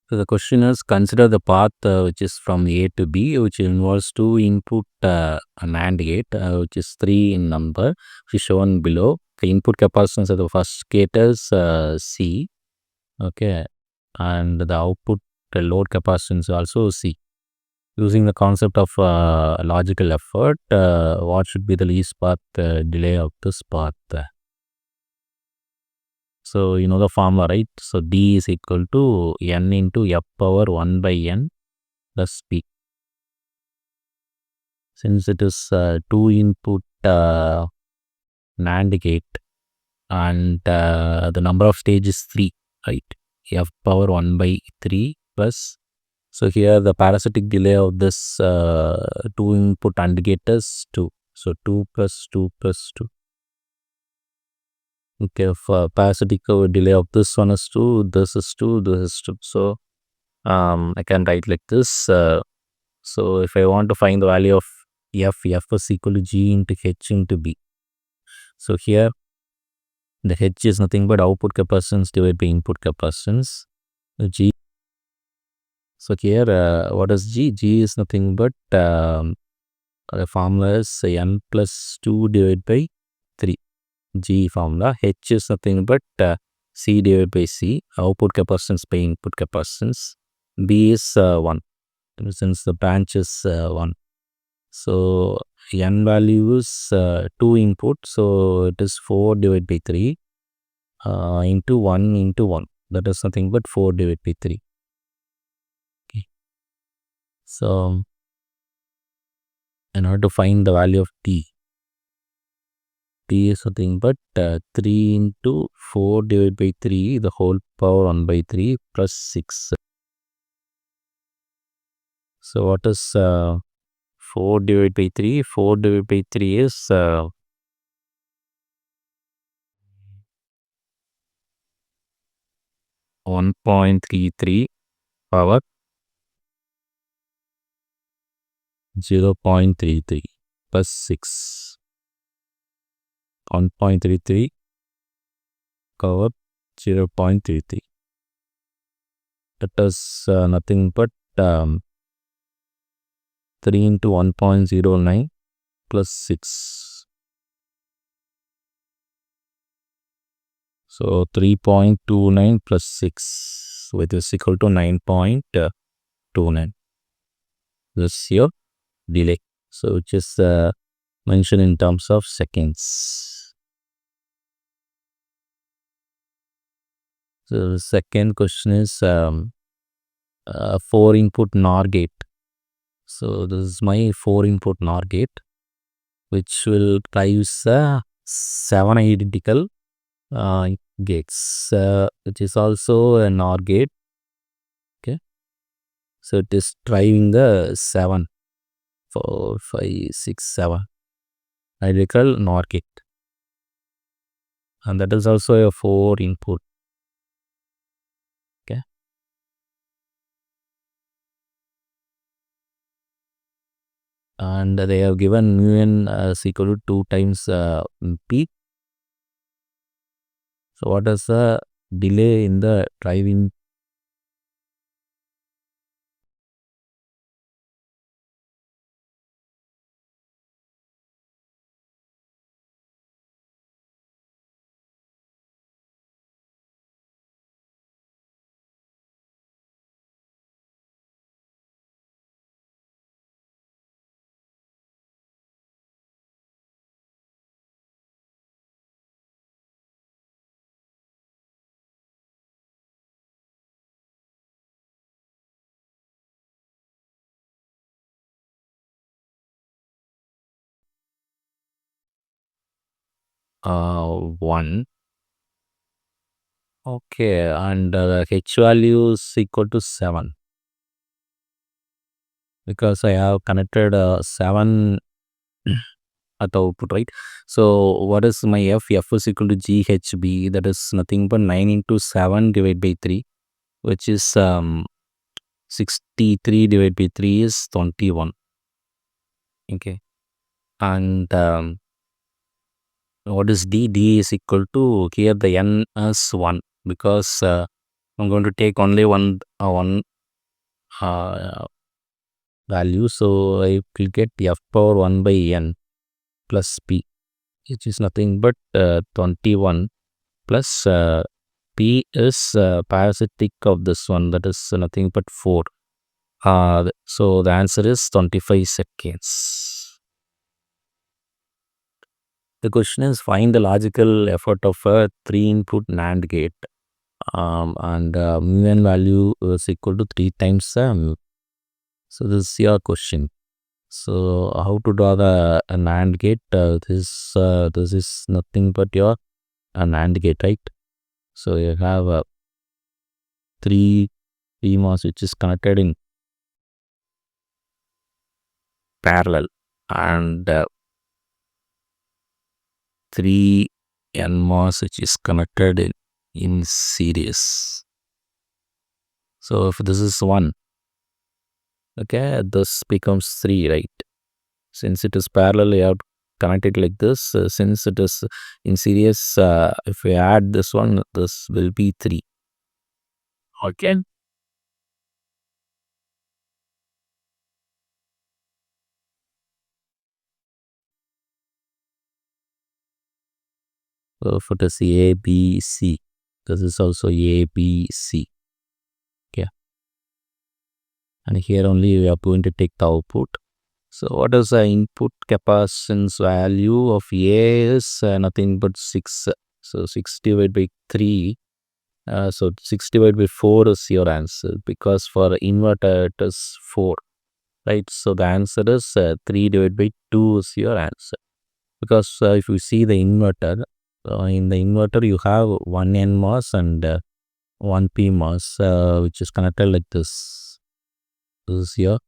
So the question is, consider the path which is from A to B, which involves two input NAND gate, which is 3 in number, which is shown below. The input capacitance of the first gate is C, okay, and the output load capacitance also C. Using the concept of logical effort, what should be the least path delay of this path? So you know the formula, right? So D is equal to N into F power 1 by N plus P. Since it is 2 input NAND gate and the number of stages is 3, right? F power 1 by 3 plus. So here the parasitic delay of this 2 input AND gate is 2. So 2 plus 2 plus 2. Okay, for parasitic delay of this one is 2, this is 2, this is 2. So I can write like this. So if I want to find the value of F is equal to G into H into B. So here the H is nothing but output capacitance divided by input capacitance. G. So here what is G? G is nothing but the formula is N plus 2 divided by 3. G formula. H is nothing but C divided by C, output capacitance by input capacitance. B is 1, since the branch is 1. So N value is 2 input, so it is 4 divided by 3 into 1 into 1. That is nothing but 4 divided by 3. Okay. So in order to find the value of T is nothing but 3 into 4 divided by 3, the whole power 1 by 3 plus 6. So what is 4 divided by 3? 4 divided by 3 is 1.33 power 0.33 plus 6. 1.33 power 0.33. That is nothing but 3 into 1.09 plus 6. So 3.29 plus 6, which is equal to 9.29. This is your delay. So which is mentioned in terms of seconds. So the second question is 4 input NOR gate. So this is my 4 input NOR gate, which will drive 7 identical gates, which is also a NOR gate. Okay, so it is driving the 7, 4, 5, 6, 7 identical NOR gate, and that is also a 4 input. Okay, and they have given mu n is equal to 2 times P. So what is the delay in the driving? uh, 1. Okay, and the H value is equal to 7, because I have connected 7 at the output, right? So what is my F? F is equal to GHB, that is nothing but 9 into 7 divided by 3, which is 63 divided by 3 is 21. Okay, and what is D? D is equal to, here the N is 1, because I'm going to take only one uh, value. So I will get f power 1 by n plus p, which is nothing but 21 plus p is parasitic of this one, that is nothing but 4. So the answer is 25 seconds. The question is, find the logical effort of a 3-input NAND gate, and mu n value is equal to 3 times mu. So this is your question. So how to draw the NAND gate? This is nothing but your NAND gate, right? So you have three PMOS which is connected in parallel, and 3 NMOS which is connected in series. So if this is 1, okay, this becomes 3, right? Since it is parallel, you have to connect it like this. Since it is in series, if we add this one, this will be 3. Okay. So if it is A, B, C, this is also A, B, C. Okay. And here only we are going to take the output. So what is the input capacitance value of A is nothing but 6. So 6 divided by 3. So 6 divided by 4 is your answer, because for inverter it is 4. Right. So the answer is 3 divided by 2 is your answer. Because if you see the inverter, in the inverter you have one NMOS and one PMOS which is connected like this. This is your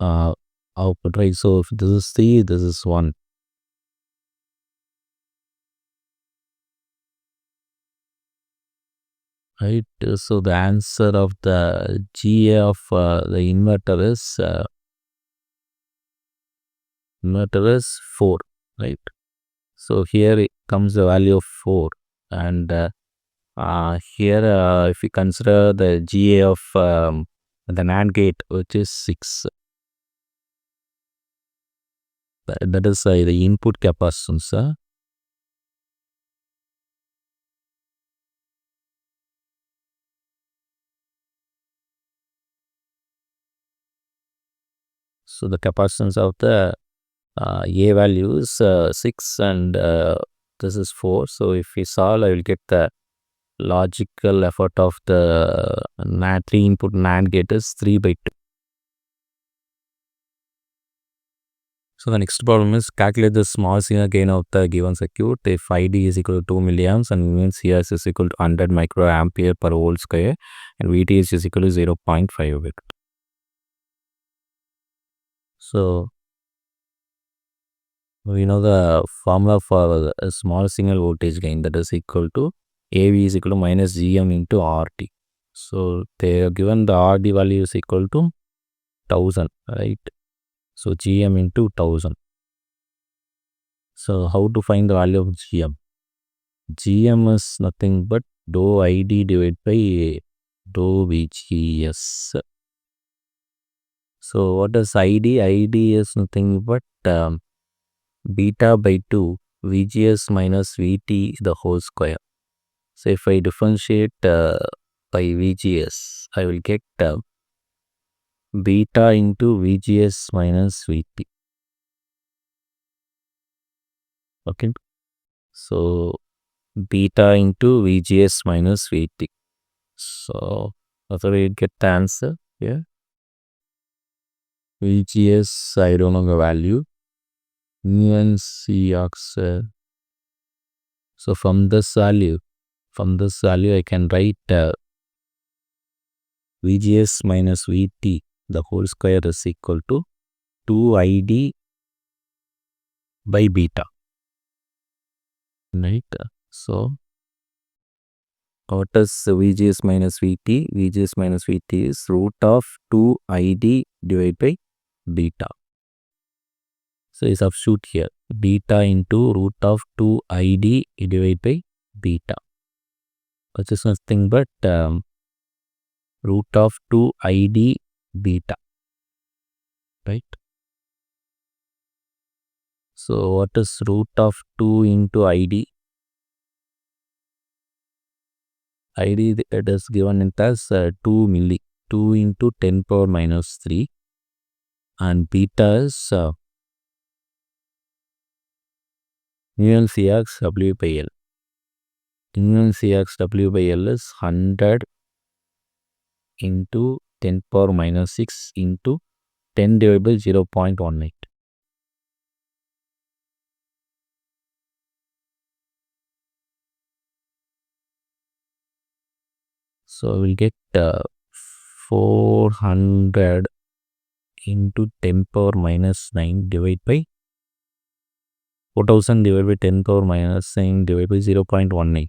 output, right? So if this is 3, this is 1. Right. So the answer of the GA of the inverter is 4, right? So here it comes the value of 4, and here if we consider the GA of the NAND gate, which is 6, that is the input capacitance. So the capacitance of the A value is 6, and this is 4. So if we solve, I will get the logical effort of the 3 input NAND gate is 3 by 2. So the next problem is, calculate the small signal gain of the given circuit if ID is equal to 2 milliamps and means CS is equal to 100 microampere per volt square and VTH is equal to 0.5 volt. So we know the formula for a small signal voltage gain, that is equal to AV is equal to minus GM into RT. So they are given the RD value is equal to 1000, right? So GM into 1000. So how to find the value of GM? GM is nothing but dou ID divided by dou VGS. So what is ID? ID is nothing but beta by 2 VGS minus VT the whole square. So if I differentiate by VGS, I will get beta into VGS minus VT. Okay. So beta into VGS minus VT. So that's where you get the answer here. VGS, I don't know the value. Nuance oxide. So from this value, I can write VGS minus VT, the whole square is equal to 2ID by beta. Right. So what is VGS minus VT? VGS minus VT is root of 2ID divided by beta. So I substitute here beta into root of 2ID divided by beta, which is nothing but root of 2 id beta, right? So what is root of 2 into id? id it is given it as 2 milli, 2 into 10 power minus 3, and beta is mu n Cx W by L. Mu n Cx W by L is 100 into 10 power minus 6 into 10 divided by 0.18. So we'll get 400 into 10 power minus 9 divided by 4000 divided by 10 power minus 9 divided by 0.18.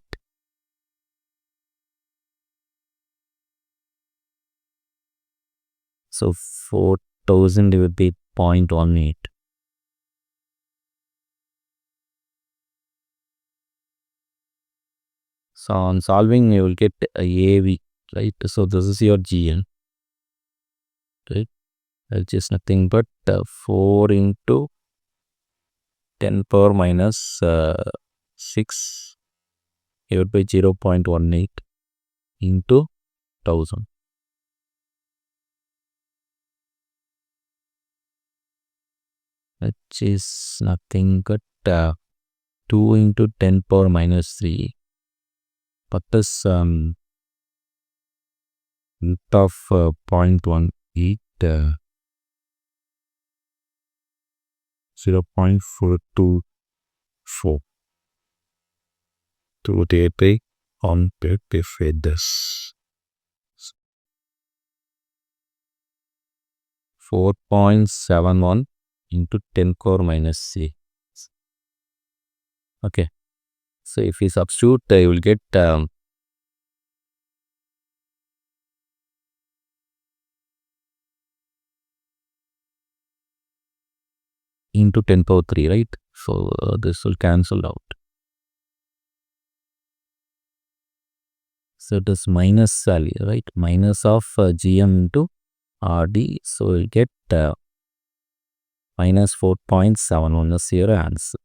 So 4000 divided by 0.18. So on solving, you will get a AV, right? So this is your GN, right? Which is nothing but 4 into 10 power minus 6 divided by 0.18 into 1000. Which is nothing but 2 into 10 power minus 3. But this root of 0.18, 0.424 to the on if this 4.71 into 10 power minus 3. Okay. So if we substitute, you will get into 10 power 3, right? So this will cancel out. So it is minus value, right? Minus of GM into RD. So we'll get minus 4.71 is your answer.